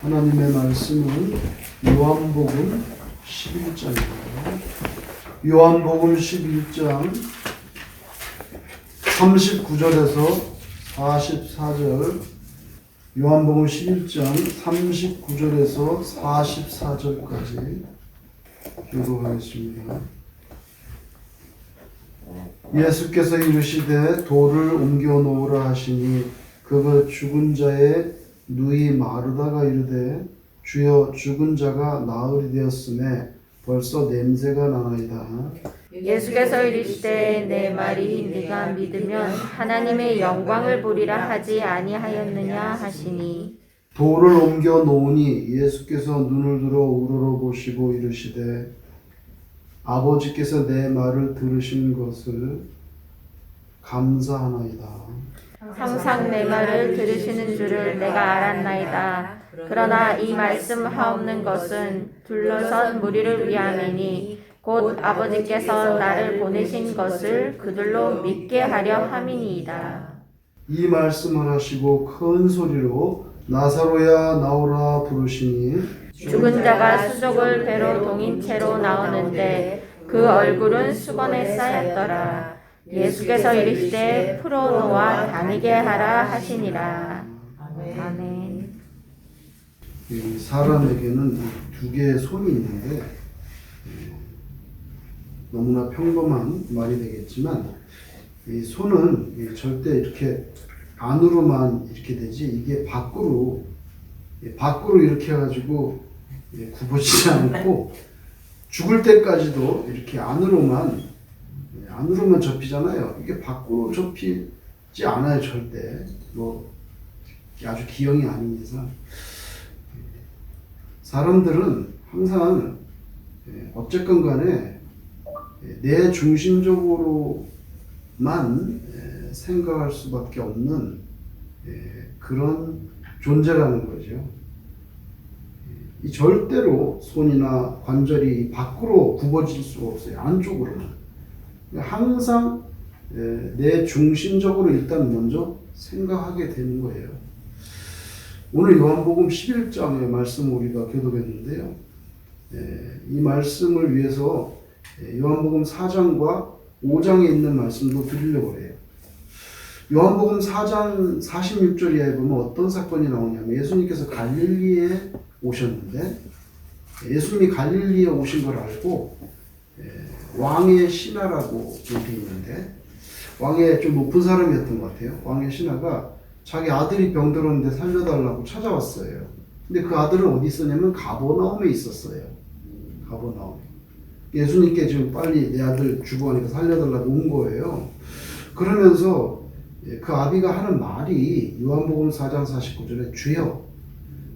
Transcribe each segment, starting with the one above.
하나님의 말씀은 요한복음 11장입니다. 요한복음 11장 39절에서 44절, 요한복음 11장 39절에서 44절까지 교독하겠습니다. 예수께서 이르시되 돌을 옮겨 놓으라 하시니 그가 죽은 자의 누이 마르다가 이르되 주여 죽은 자가 나으리 되었음에 벌써 냄새가 나나이다. 예수께서 이르시되 내 말이 네가 믿으면 하나님의 영광을 보리라 하지 아니하였느냐 하시니 돌을 옮겨 놓으니 예수께서 눈을 들어 우러러 보시고 이르시되 아버지께서 내 말을 들으신 것을 감사하나이다. 항상 내 말을 들으시는 줄을 내가 알았나이다. 그러나 이 말씀 하옵는 것은 둘러선 무리를 위함이니 곧 아버지께서 나를 보내신 것을 그들로 믿게 하려 함이니이다. 이 말씀을 하시고 큰 소리로 나사로야 나오라 부르시니 죽은 자가 수족을 배로 동인 채로 나오는데 그 얼굴은 수건에 쌓였더라. 예수께서 이르시되 풀어놓아 다니게 하라 하시니라. 아멘. 사람에게는 두 개의 손이 있는데 너무나 평범한 말이 되겠지만 이 손은 절대 이렇게 안으로만 이렇게 되지 이게 밖으로 이렇게 해가지고 굽어지지 않고 죽을 때까지도 이렇게 안으로만 접히잖아요. 이게 밖으로 접히지 않아요. 절대 뭐 아주 기형이 아닌 이상. 사람들은 항상 어쨌건 간에 내 중심적으로만 생각할 수밖에 없는 그런 존재라는 거죠. 이 절대로 손이나 관절이 밖으로 굽어질 수가 없어요. 안쪽으로는. 항상 내 중심적으로 일단 먼저 생각하게 되는 거예요. 오늘 요한복음 11장의 말씀을 우리가 교독했는데요. 이 말씀을 위해서 요한복음 4장과 5장에 있는 말씀도 드리려고 해요. 요한복음 4장 46절 이하에 보면 어떤 사건이 나오냐면 예수님께서 갈릴리에 오셨는데 예수님이 갈릴리에 오신 걸 알고 왕의 신하라고 되어 있는데 왕의 좀 높은 사람이었던 것 같아요. 왕의 신하가 자기 아들이 병들었는데 살려달라고 찾아왔어요. 근데 그 아들은 어디 있었냐면 가버나움에 있었어요. 가버나움. 예수님께 지금 빨리 내 아들 죽어가니까 살려달라고 온 거예요. 그러면서 그 아비가 하는 말이 요한복음 4장 49절에 주여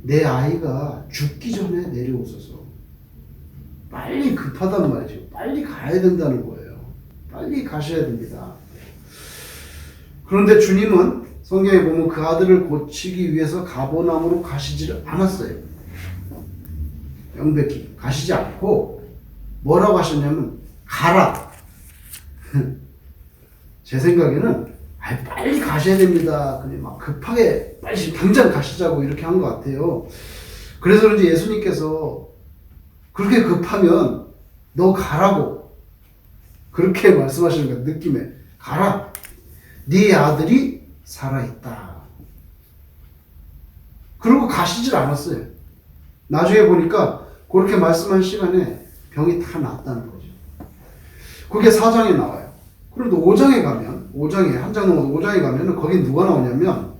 내 아이가 죽기 전에 내려오소서. 빨리 급하단 말이죠. 빨리 가야 된다는 거예요. 빨리 가셔야 됩니다. 그런데 주님은 성경에 보면 그 아들을 고치기 위해서 가버나움으로 가시지를 않았어요. 명백히 가시지 않고 뭐라고 하셨냐면 가라. 제 생각에는 빨리 가셔야 됩니다. 그냥 막 급하게 빨리 당장 가시자고 이렇게 한 것 같아요. 그래서 그런지 예수님께서 그렇게 급하면 너 가라고 그렇게 말씀하시는 거예요. 느낌에 가라. 네 아들이 살아있다. 그리고 가시질 않았어요. 나중에 보니까 그렇게 말씀한 시간에 병이 다 낫다는 거죠. 그게 4장에 나와요. 그런데 5장에 가면 5장에 한 장 넘어서 5장에 가면은 거긴 누가 나오냐면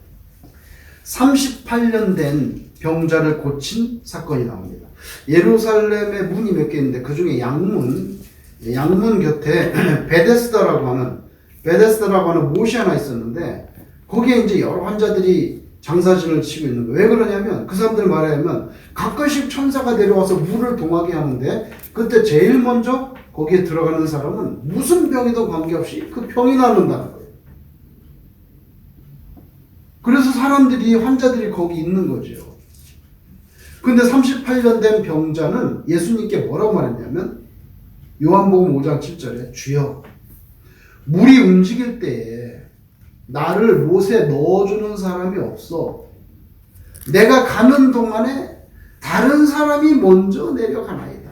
38년 된 병자를 고친 사건이 나옵니다. 예루살렘에 문이 몇 개 있는데 그 중에 양문 곁에 베데스다라고 하는 못이 하나 있었는데 거기에 이제 여러 환자들이 장사진을 치고 있는 거예요. 왜 그러냐면 그 사람들 말하면 가끔씩 천사가 내려와서 물을 동하게 하는데 그때 제일 먼저 거기에 들어가는 사람은 무슨 병이든 관계없이 그 병이 낫는다는 거예요. 그래서 환자들이 거기 있는 거죠. 근데 38년 된 병자는 예수님께 뭐라고 말했냐면 요한복음 5장 7절에 주여 물이 움직일 때에 나를 못에 넣어주는 사람이 없어. 내가 가는 동안에 다른 사람이 먼저 내려가나이다.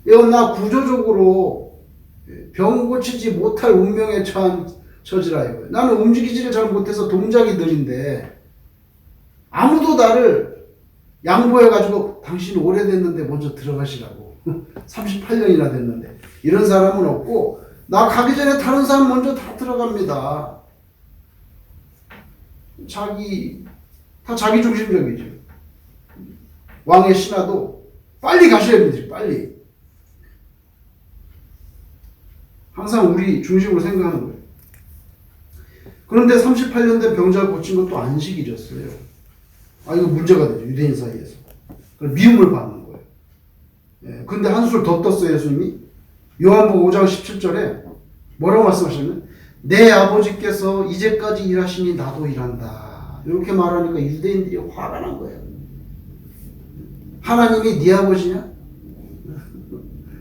이건 나 구조적으로 병 고치지 못할 운명에 처한 처지라 이거예요. 나는 움직이지를 잘 못해서 동작이 느린데 아무도 나를 양보해가지고 당신 오래됐는데 먼저 들어가시라고 38년이나 됐는데 이런 사람은 없고 나 가기 전에 다른 사람 먼저 다 들어갑니다. 다 자기 중심적이죠. 왕의 신하도 빨리 가셔야 되지, 빨리. 항상 우리 중심으로 생각하는 거예요. 그런데 38년 된 병자를 고친 것도 안식이 졌어요. 이거 문제가 되죠, 유대인 사이에서. 미움을 받는 거예요. 예, 근데 한술 더 떴어요, 예수님이. 요한복음 5장 17절에 뭐라고 말씀하셨냐면 내 아버지께서 이제까지 일하시니 나도 일한다. 이렇게 말하니까 유대인들이 화가 난 거예요. 하나님이 네 아버지냐?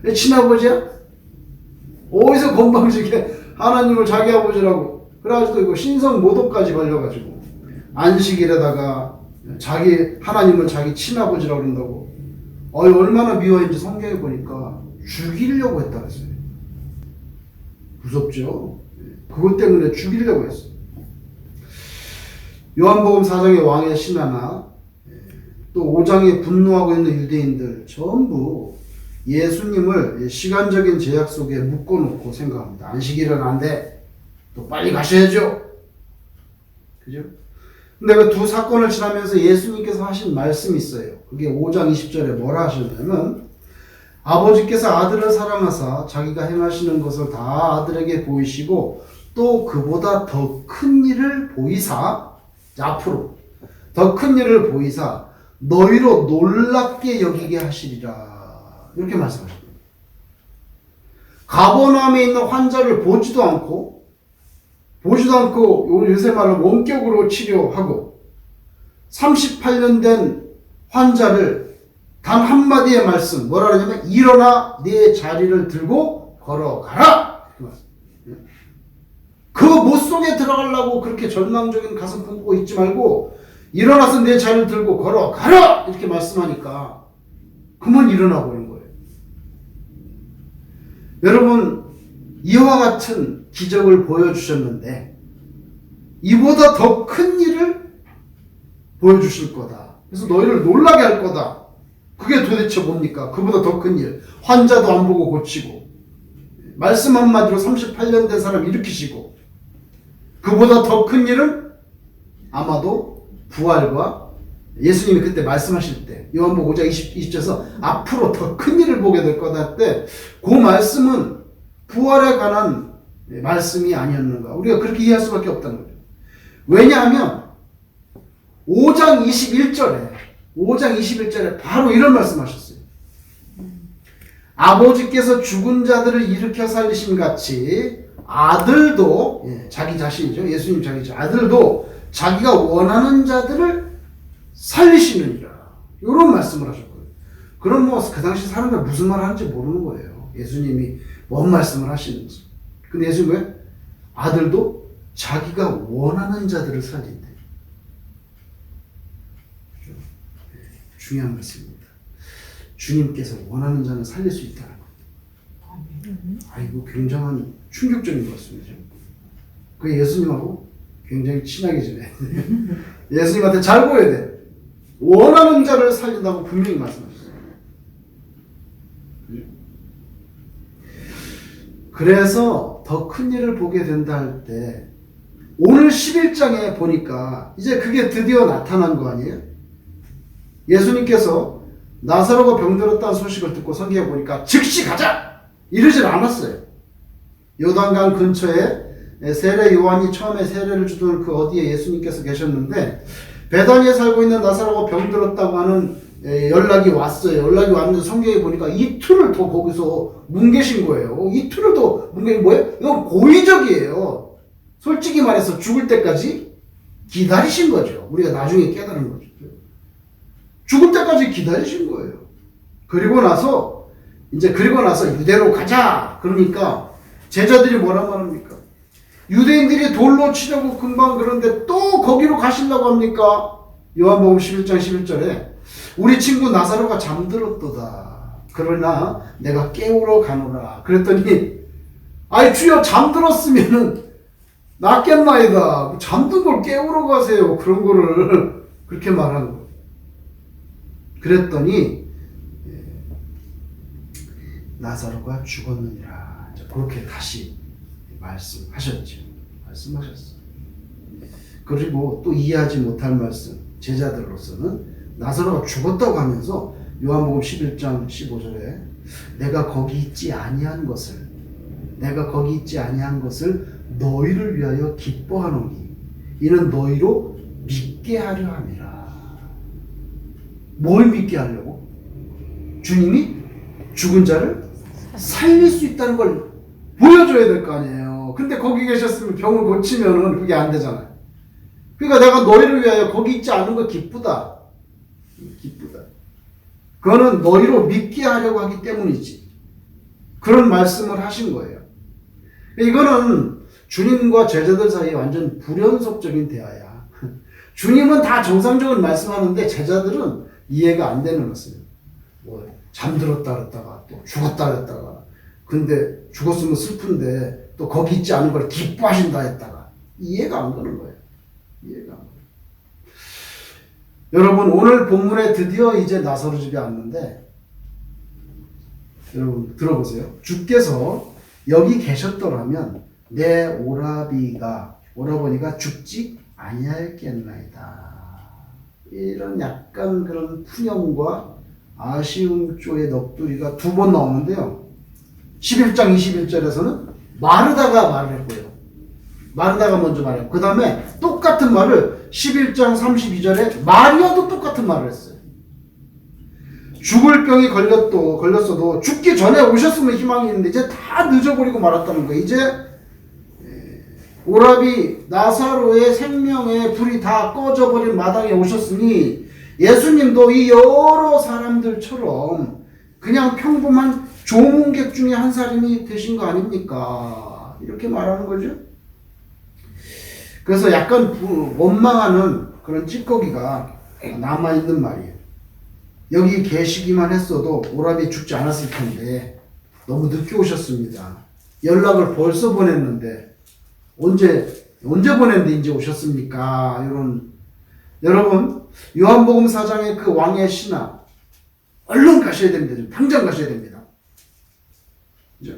내 친아버지야? 어디서 건방지게 하나님을 자기 아버지라고. 그래가지고 이거 신성 모독까지 걸려가지고 안식일에다가 자기 하나님을 자기 친아버지라고 그런다고. 얼마나 미워했는지 성경에 보니까 죽이려고 했다 그랬어요. 무섭죠? 그것 때문에 죽이려고 했어요. 요한복음 4장의 왕의 신하나 또 5장에 분노하고 있는 유대인들 전부 예수님을 시간적인 제약 속에 묶어놓고 생각합니다. 안식일은 안 돼. 또 빨리 가셔야죠. 그죠? 근데 그 두 사건을 지나면서 예수님께서 하신 말씀이 있어요. 그게 5장 20절에 뭐라 하셨냐면 아버지께서 아들을 사랑하사 자기가 행하시는 것을 다 아들에게 보이시고 또 그보다 더 큰 일을 보이사 앞으로 더 큰 일을 보이사 너희로 놀랍게 여기게 하시리라. 이렇게 말씀하십니다. 가버나움에 있는 환자를 보지도 않고 요새 말로 원격으로 치료하고 38년 된 환자를 단 한마디의 말씀 뭐라 그러냐면 일어나 네 자리를 들고 걸어가라. 그 못 속에 들어가려고 그렇게 절망적인 가슴 품고 있지 말고 일어나서 내 자리를 들고 걸어가라 이렇게 말씀하니까 그만 일어나 버린 거예요. 여러분 이와 같은 기적을 보여주셨는데 이보다 더 큰 일을 보여주실 거다. 그래서 너희를 놀라게 할 거다. 그게 도대체 뭡니까? 그보다 더 큰 일. 환자도 안 보고 고치고 말씀 한마디로 38년 된 사람 일으키시고 그보다 더 큰 일은 아마도 부활과 예수님이 그때 말씀하실 때 요한복음 5장 20절에서 앞으로 더 큰 일을 보게 될 거다 할 때 그 말씀은 부활에 관한 말씀이 아니었는가. 우리가 그렇게 이해할 수밖에 없다는 거죠. 왜냐하면 5장 21절에 바로 이런 말씀하셨어요. 아버지께서 죽은 자들을 일으켜 살리신 같이 아들도 자기 자신이죠. 예수님 자기 아들도 자기가 원하는 자들을 살리시느니라. 이런 말씀을 하셨거든요. 그럼 그 당시 사람들 무슨 말 하는지 모르는 거예요. 예수님이 뭔 말씀을 하시는지. 근데 예수님은 왜? 아들도 자기가 원하는 자들을 살린대. 중요한 말씀입니다. 주님께서 원하는 자는 살릴 수 있다는 거. 이거 굉장한 충격적인 말씀이죠. 그게 예수님하고 굉장히 친하게 지내야 돼요. 예수님한테 잘 보여야 돼. 원하는 자를 살린다고 분명히 말씀하셨어요. 그래서 더 큰 일을 보게 된다 할 때 오늘 11장에 보니까 이제 그게 드디어 나타난 거 아니에요? 예수님께서 나사로가 병들었다는 소식을 듣고 성경에 보니까 즉시 가자! 이러질 않았어요. 요단강 근처에 세례 요한이 처음에 세례를 주던 그 어디에 예수님께서 계셨는데 베다니에 살고 있는 나사로가 병들었다고 하는 연락이 왔어요. 연락이 왔는데 성경에 보니까 이틀을 더 거기서 뭉개신 거예요. 이틀을 더 뭉개신 뭐예요? 이건 고의적이에요. 솔직히 말해서 죽을 때까지 기다리신 거죠. 우리가 나중에 깨달은 거죠. 죽을 때까지 기다리신 거예요. 그리고 나서 유대로 가자. 그러니까 제자들이 뭐라 말합니까? 유대인들이 돌로 치려고 금방 그러는데 또 거기로 가시려고 합니까? 요한복음 11장 11절에 우리 친구 나사로가 잠들었도다. 그러나 내가 깨우러 가노라. 그랬더니 아이 주여 잠들었으면은 낫겠나이다. 잠든 걸 깨우러 가세요. 그런 거를 그렇게 말하는 거예요. 그랬더니 나사로가 죽었느니라. 그렇게 다시 말씀하셨죠. 말씀하셨어요. 그리고 또 이해하지 못할 말씀, 제자들로서는 나사로가 죽었다고 하면서 요한복음 11장 15절에 내가 거기 있지 아니한 것을 너희를 위하여 기뻐하노니 이는 너희로 믿게 하려 함이라. 뭘 믿게 하려고? 주님이 죽은 자를 살릴 수 있다는 걸 보여줘야 될 거 아니에요. 근데 거기 계셨으면 병을 고치면은 그게 안 되잖아요. 그러니까 내가 너희를 위하여 거기 있지 않은 거 기쁘다. 그거는 너희로 믿게 하려고 하기 때문이지. 그런 말씀을 하신 거예요. 이거는 주님과 제자들 사이에 완전 불연속적인 대화야. 주님은 다 정상적으로 말씀하는데 제자들은 이해가 안 되는 것이에요. 뭐 잠들었다 그랬다가 또 죽었다 그랬다가 근데 죽었으면 슬픈데 또 거기 있지 않은 걸 기뻐하신다 했다가 이해가 안 가는 거예요. 이해가 안 가요. 여러분 오늘 본문에 드디어 이제 나사로 집에 왔는데 여러분 들어보세요. 주께서 여기 계셨더라면 내 오라버니가 죽지 아니하였겠나이다. 이런 약간 그런 푸념과 아쉬움조의 넋두리가 두 번 나오는데요. 11장 21절에서는 마르다가 말을 했고요. 마르다가 먼저 말했고 그 다음에 똑같은 말을 11장 32절에 마리아도 똑같은 말을 했어요. 죽을 병이 걸렸어도 죽기 전에 오셨으면 희망이 있는데 이제 다 늦어버리고 말았다는 거예요. 이제 오라비 나사로의 생명의 불이 다 꺼져버린 마당에 오셨으니 예수님도 이 여러 사람들처럼 그냥 평범한 조문객 중에 한 사람이 되신 거 아닙니까? 이렇게 말하는 거죠. 그래서 약간 원망하는 그런 찌꺼기가 남아있는 말이에요. 여기 계시기만 했어도 오라비 죽지 않았을 텐데 너무 늦게 오셨습니다. 연락을 벌써 보냈는데 언제 보냈는데 이제 오셨습니까? 여러분 요한복음 4장의 그 왕의 신하 얼른 가셔야 됩니다. 당장 가셔야 됩니다. 그죠?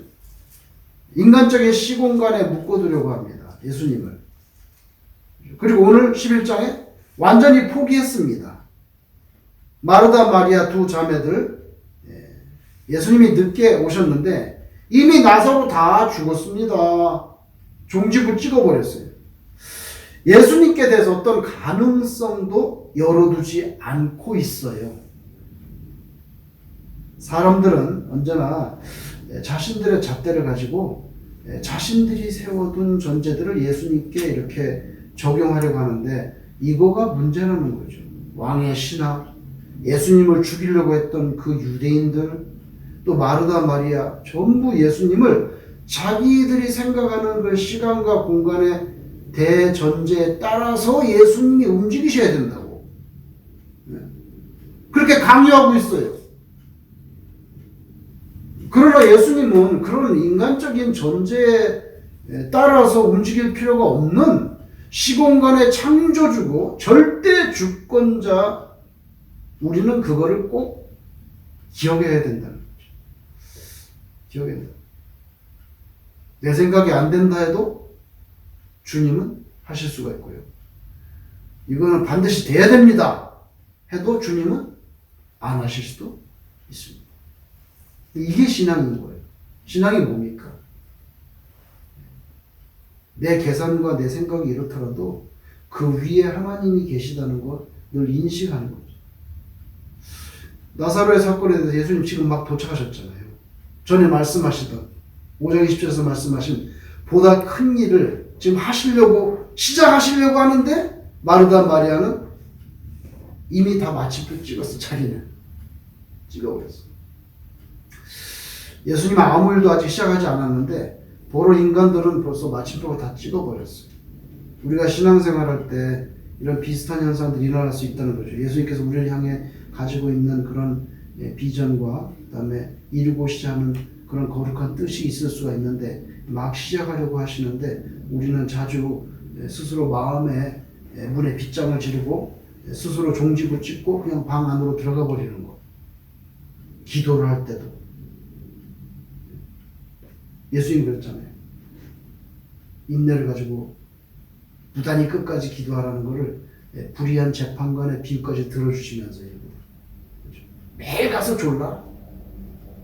인간적인 시공간에 묶어두려고 합니다. 예수님을. 그리고 오늘 11장에 완전히 포기했습니다. 마르다 마리아 두 자매들 예수님이 늦게 오셨는데 이미 나사로 다 죽었습니다. 종지부 찍어버렸어요. 예수님께 대해서 어떤 가능성도 열어두지 않고 있어요. 사람들은 언제나 자신들의 잣대를 가지고 자신들이 세워둔 전제들을 예수님께 이렇게 적용하려고 하는데 이거가 문제라는 거죠. 왕의 신하, 예수님을 죽이려고 했던 그 유대인들, 또 마르다 마리아 전부 예수님을 자기들이 생각하는 그 시간과 공간의 대전제에 따라서 예수님이 움직이셔야 된다고 그렇게 강요하고 있어요. 그러나 예수님은 그런 인간적인 전제에 따라서 움직일 필요가 없는 시공간의 창조주고 절대 주권자, 우리는 그거를 꼭 기억해야 된다는 거죠. 기억해야 된다. 내 생각이 안 된다 해도 주님은 하실 수가 있고요. 이거는 반드시 돼야 됩니다 해도 주님은 안 하실 수도 있습니다. 이게 신앙인 거예요. 신앙이 뭡니까? 내 계산과 내 생각이 이렇더라도 그 위에 하나님이 계시다는 걸 늘 인식하는 거죠. 나사로의 사건에 대해서 예수님 지금 막 도착하셨잖아요. 전에 말씀하시던 5장 20절에서 말씀하신 보다 큰 일을 지금 시작하시려고 하는데 마르다 마리아는 이미 다 마침표 찍었어. 자기는 찍어버렸어. 예수님은 아무 일도 아직 시작하지 않았는데 보러 인간들은 벌써 마침표가 다 찍어버렸어요. 우리가 신앙생활할 때 이런 비슷한 현상들이 일어날 수 있다는 거죠. 예수님께서 우리를 향해 가지고 있는 그런 비전과 그다음에 이루고자 하는 그런 거룩한 뜻이 있을 수가 있는데 막 시작하려고 하시는데 우리는 자주 스스로 마음에 문에 빗장을 지르고 스스로 종지부 찍고 그냥 방 안으로 들어가 버리는 거. 기도를 할 때도 예수님 그랬잖아요. 인내를 가지고 부단히 끝까지 기도하라는 것을 불의한 재판관의 비유까지 들어주시면서 그렇죠? 매일 가서 졸라.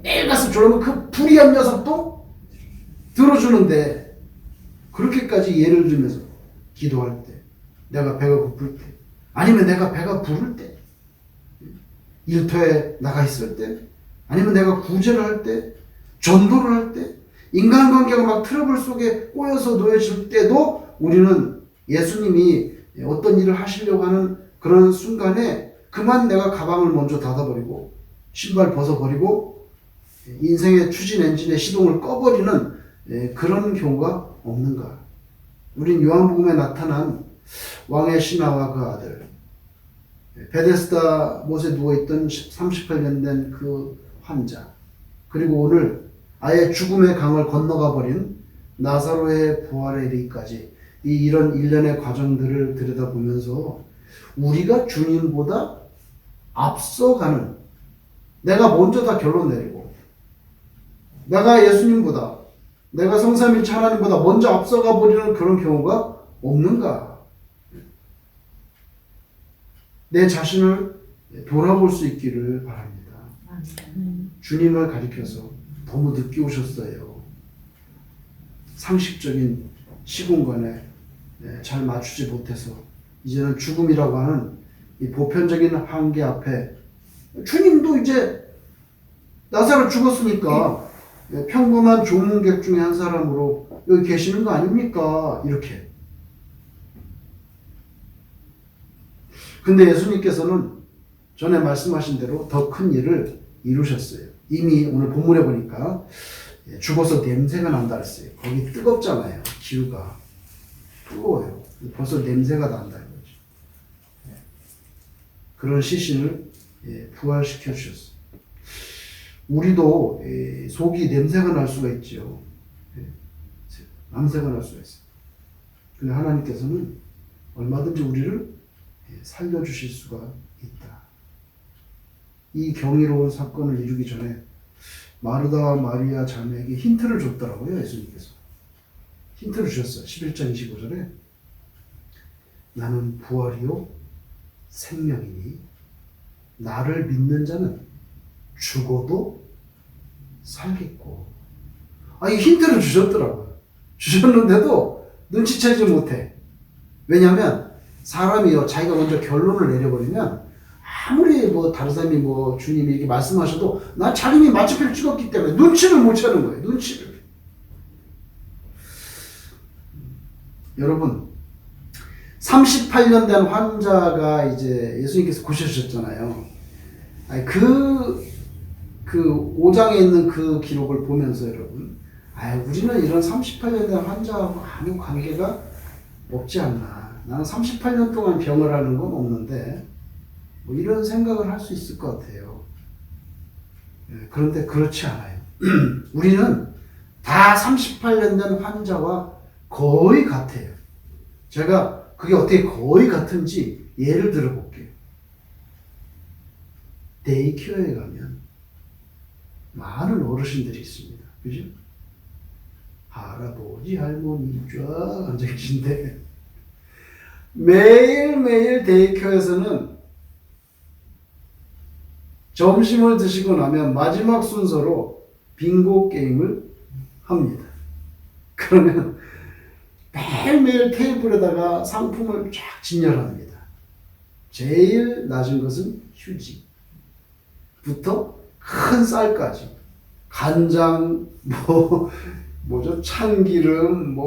매일 가서 졸라면 그 불의한 녀석도 들어주는데 그렇게까지 예를 들면서 기도할 때 내가 배가 고플 때 아니면 내가 배가 부를 때 일터에 나가 있을 때 아니면 내가 구제를 할 때 전도를 할 때 인간관계가 막 트러블 속에 꼬여서 놓여질 때도 우리는 예수님이 어떤 일을 하시려고 하는 그런 순간에 그만 내가 가방을 먼저 닫아버리고 신발 벗어버리고 인생의 추진 엔진의 시동을 꺼버리는 그런 경우가 없는가. 우린 요한복음에 나타난 왕의 신하와 그 아들 베데스다 못에 누워있던 38년 된 그 환자 그리고 오늘 아예 죽음의 강을 건너가 버린 나사로의 부활에 이르기까지 이런 일련의 과정들을 들여다보면서 우리가 주님보다 앞서가는 내가 먼저 다 결론 내리고 내가 예수님보다 내가 성삼일체 하나님보다 먼저 앞서가 버리는 그런 경우가 없는가. 내 자신을 돌아볼 수 있기를 바랍니다. 주님을 가리켜서 너무 늦게 오셨어요. 상식적인 시공간에 잘 맞추지 못해서 이제는 죽음이라고 하는 이 보편적인 한계 앞에 주님도 이제 나사로 죽었으니까 평범한 조문객 중에 한 사람으로 여기 계시는 거 아닙니까? 이렇게. 근데 예수님께서는 전에 말씀하신 대로 더 큰 일을 이루셨어요. 이미 오늘 본문에 보니까 죽어서 냄새가 난다 했어요. 거기 뜨겁잖아요. 기후가 뜨거워요. 벌써 냄새가 난다 이거죠. 그런 시신을 부활시켜 주셨어요. 우리도 속이 냄새가 날 수가 있죠. 냄새가 날 수가 있어요. 근데 하나님께서는 얼마든지 우리를 살려주실 수가 있다. 이 경이로운 사건을 이루기 전에 마르다와 마리아 자매에게 힌트를 줬더라고요. 예수님께서. 힌트를 주셨어요. 11장 25절에 나는 부활이요 생명이니 나를 믿는 자는 죽어도 살겠고. 이 힌트를 주셨더라고요. 주셨는데도 눈치채지 못해. 왜냐하면 사람이요 자기가 먼저 결론을 내려버리면 아무리 다른 사람이 주님이 이렇게 말씀하셔도 난 자기이 마침표를 찍었기 때문에 눈치를 못 채는 거예요. 눈치를. 여러분 38년 된 환자가 이제 예수님께서 고쳐주셨잖아요. 그 5장에 있는 그 기록을 보면서 여러분, 우리는 이런 38년 된 환자하고 아무 관계가 없지 않나. 나는 38년 동안 병을 하는 건 없는데 이런 생각을 할 수 있을 것 같아요. 그런데 그렇지 않아요. 우리는 다 38년 된 환자와 거의 같아요. 제가 그게 어떻게 거의 같은지 예를 들어 볼게요. 데이케어에 가면 많은 어르신들이 있습니다. 그죠? 할아버지, 할머니 쫙 앉아 계신데 매일매일 데이케어에서는 점심을 드시고 나면 마지막 순서로 빙고 게임을 합니다. 그러면 매일매일 테이블에다가 상품을 쫙 진열합니다. 제일 낮은 것은 휴지부터 큰 쌀까지 간장, 참기름,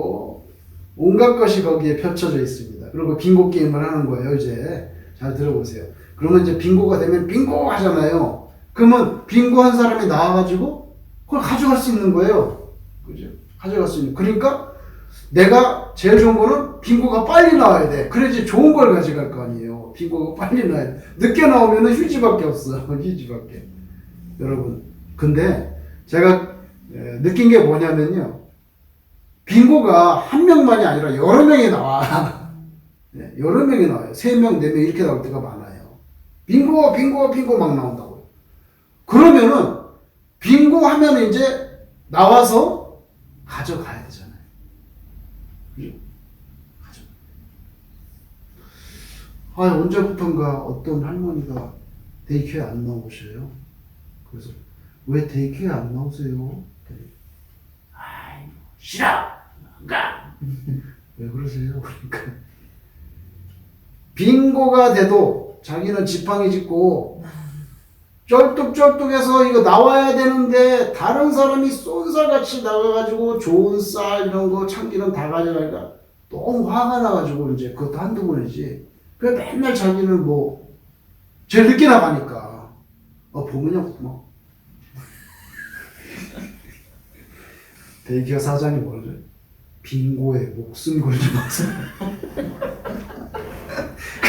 온갖 것이 거기에 펼쳐져 있습니다. 그리고 빙고 게임을 하는 거예요. 이제 잘 들어보세요. 그러면 이제 빙고가 되면 빙고 하잖아요. 그러면 빙고 한 사람이 나와가지고 그걸 가져갈 수 있는 거예요. 그죠? 가져갈 수 있는. 그러니까 내가 제일 좋은 거는 빙고가 빨리 나와야 돼. 그래야지 좋은 걸 가져갈 거 아니에요. 빙고가 빨리 나와야 돼. 늦게 나오면 휴지밖에 없어. 휴지밖에. 여러분, 근데 제가 느낀 게 뭐냐면요. 빙고가 한 명만이 아니라 여러 명이 나와. 여러 명이 나와요. 3명, 4명 이렇게 나올 때가 많아요. 빙고, 빙고, 빙고 막 나온다고요. 그러면은 빙고 하면 이제 나와서 가져가야 되잖아요. 그죠? 언제부턴가 어떤 할머니가 데이케어에 안 나오셔요. 그래서 왜 데이케어에 안 나오세요? 아이, 싫어! 안 가! 왜 그러세요? 그러니까 빙고가 돼도 자기는 지팡이 짚고 쩔뚝쩔뚝해서 이거 나와야 되는데 다른 사람이 쏜살같이 나가가지고 좋은 쌀 이런 거 참기름 다 가져가니까 너무 화가 나가지고 이제 그것도 한두 번이지. 그래 맨날 자기는 뭐 제일 늦게 나가니까 보면요 뭐 대기업 사장이 뭐죠? 빙고에 목숨 걸지 마세요.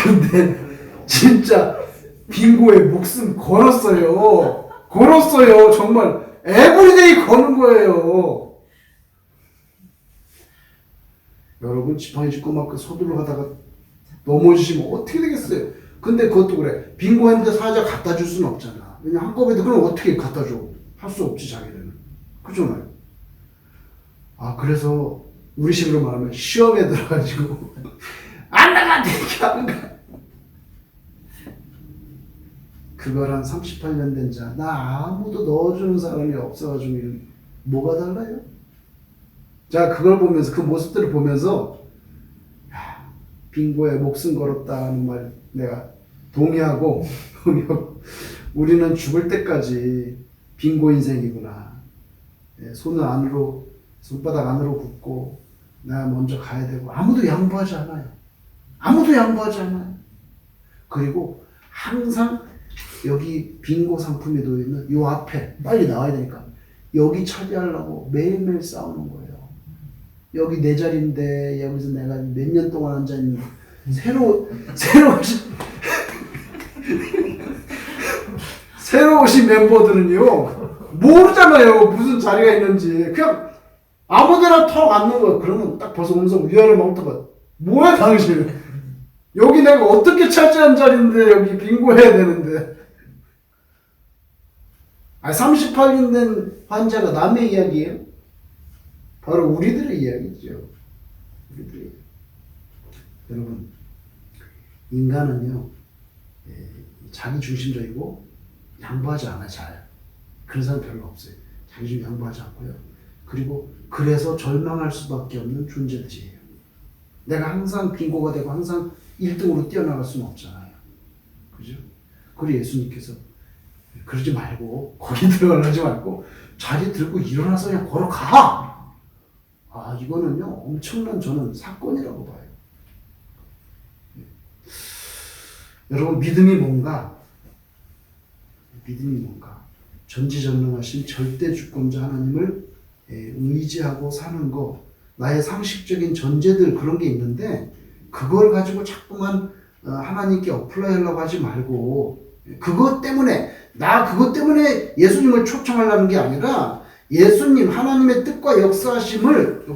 근데 진짜 빙고에 목숨 걸었어요. 걸었어요. 정말 에브리데이 거는 거예요. 여러분 지팡이 짚고 막 서둘러 가다가 넘어지시면 어떻게 되겠어요? 근데 그것도 그래. 빙고 했는데 사자 갖다 줄 수는 없잖아. 왜냐면 한꺼번에 그럼 어떻게 갖다 줘? 할 수 없지 자기는. 그잖아요. 그래서 우리 식으로 말하면 시험에 들어가지고 안 나가 대기 안 가. 그걸 한 38년 된 자, 나 아무도 넣어주는 사람이 없어가지고 뭐가 달라요? 자, 그걸 보면서 그 모습들을 보면서 빙고에 목숨 걸었다는 말 내가 동의하고 우리는 죽을 때까지 빙고 인생이구나. 손을 안으로 손바닥 안으로 굽고 내가 먼저 가야 되고 아무도 양보하지 않아요. 아무도 양보하지 않아요. 그리고 항상 여기 빙고 상품에 놓여있는 요 앞에 빨리 나와야 되니까 여기 차지하려고 매일매일 싸우는 거예요. 여기 내 자리인데 여기서 내가 몇 년 동안 앉아있는 새로 오신 멤버들은요 모르잖아요. 무슨 자리가 있는지. 그냥 아무데나 턱 앉는 거예요. 그러면 딱 벌써 오면서 위아래 멍터가 뭐야 당신. 여기 내가 어떻게 차지한 자리인데 여기 빙고 해야 되는데. 38년 된 환자가 남의 이야기예요? 바로 우리들의 이야기죠. 우리들의. 여러분, 인간은요, 자기 중심적이고 양보하지 않아 잘. 그런 사람 별로 없어요. 자기 중심 양보하지 않고요. 그리고 그래서 절망할 수밖에 없는 존재들이에요. 내가 항상 빙고가 되고 항상 1등으로 뛰어나갈 수는 없잖아요. 그죠? 그리고 예수님께서 그러지 말고 거기 들어가려지 말고 자리 들고 일어나서 그냥 걸어가. 이거는요 엄청난 저는 사건이라고 봐요. 여러분 믿음이 뭔가? 믿음이 뭔가? 전지전능하신 절대 주권자 하나님을 의지하고 사는 거, 나의 상식적인 전제들 그런 게 있는데 그걸 가지고 자꾸만 하나님께 어플라이 하려고 하지 말고 그것 때문에 예수님을 초청하려는 게 아니라 예수님 하나님의 뜻과 역사하심을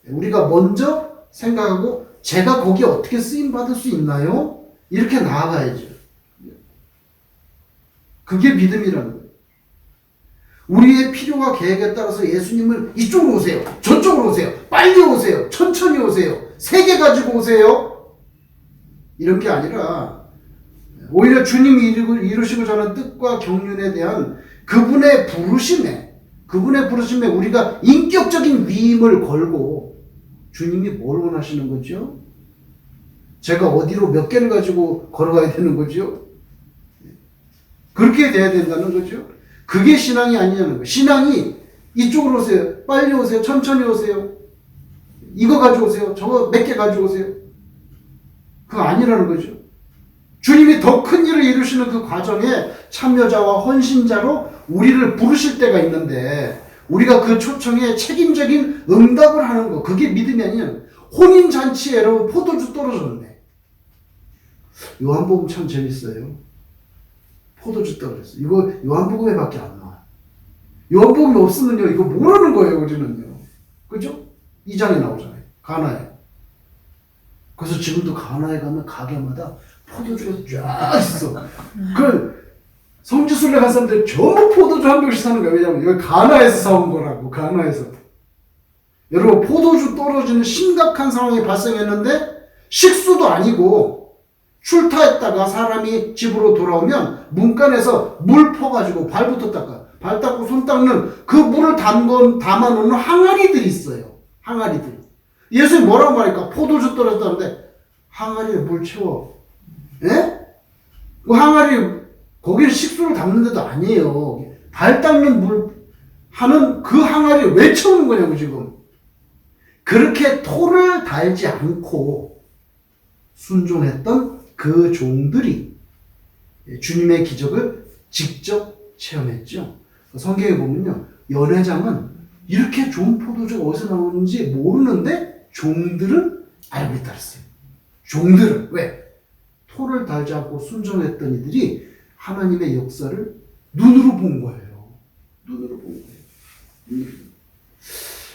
우리가 먼저 생각하고 제가 거기에 어떻게 쓰임 받을 수 있나요? 이렇게 나아가야죠. 그게 믿음이라는 거예요. 우리의 필요와 계획에 따라서 예수님을 이쪽으로 오세요. 저쪽으로 오세요. 빨리 오세요. 천천히 오세요. 3개 가지고 오세요. 이런 게 아니라 오히려 주님이 이루시고자 하는 뜻과 경륜에 대한 그분의 부르심에 우리가 인격적인 위임을 걸고 주님이 뭘 원하시는 거죠? 제가 어디로 몇 개를 가지고 걸어가야 되는 거죠? 그렇게 돼야 된다는 거죠? 그게 신앙이 아니냐는 거예요. 신앙이 이쪽으로 오세요. 빨리 오세요. 천천히 오세요. 이거 가지고 오세요. 저거 몇 개 가지고 오세요. 그거 아니라는 거죠. 주님이 더 큰 일을 이루시는 그 과정에 참여자와 헌신자로 우리를 부르실 때가 있는데 우리가 그 초청에 책임적인 응답을 하는 거, 그게 믿음이 아니면 혼인잔치에 여러분 포도주 떨어졌네. 요한복음 참 재밌어요. 포도주 떨어졌어. 이거 요한복음에 밖에 안 나와. 요한복음이 없으면요 이거 모르는 거예요 우리는요. 그죠? 2장에 나오잖아요. 가나에. 그래서 지금도 가나에 가면 가게마다 포도주가 쫙 있어. 그 성지순례 간 사람들 전부 포도주 한 병씩 사는 거야. 왜냐면 여기 가나에서 사온 거라고. 가나에서. 여러분 포도주 떨어지는 심각한 상황이 발생했는데 식수도 아니고 출타했다가 사람이 집으로 돌아오면 문간에서 물 퍼가지고 발부터 닦아. 발 닦고 손 닦는 그 물을 담아놓는 항아리들이 있어요. 항아리들. 예수님 뭐라고 말할까? 포도주 떨어졌다는데 항아리에 물 채워. 예? 그 항아리 거기는 식수를 담는 데도 아니에요. 발 닦는 물 하는 그 항아리를 왜 채우는 거냐고 지금. 그렇게 토를 달지 않고 순종했던 그 종들이 주님의 기적을 직접 체험했죠. 성경에 보면요. 연회장은 이렇게 좋은 포도주가 어디서 나오는지 모르는데 종들은 알고 있다 그랬어요. 종들은. 왜? 토를 달지 않고 순종했던 이들이 하나님의 역사를 눈으로 본 거예요. 눈으로 본 거예요.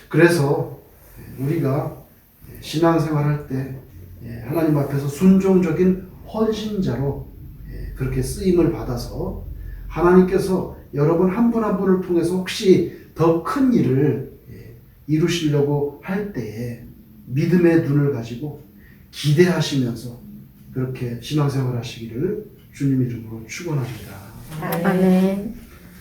그래서 우리가 신앙생활할 때 하나님 앞에서 순종적인 헌신자로 그렇게 쓰임을 받아서 하나님께서 여러분 한 분 한 분을 통해서 혹시 더 큰 일을 이루시려고 할 때에 믿음의 눈을 가지고 기대하시면서 그렇게 신앙생활 하시기를 주님 이름으로 축원합니다. 아멘.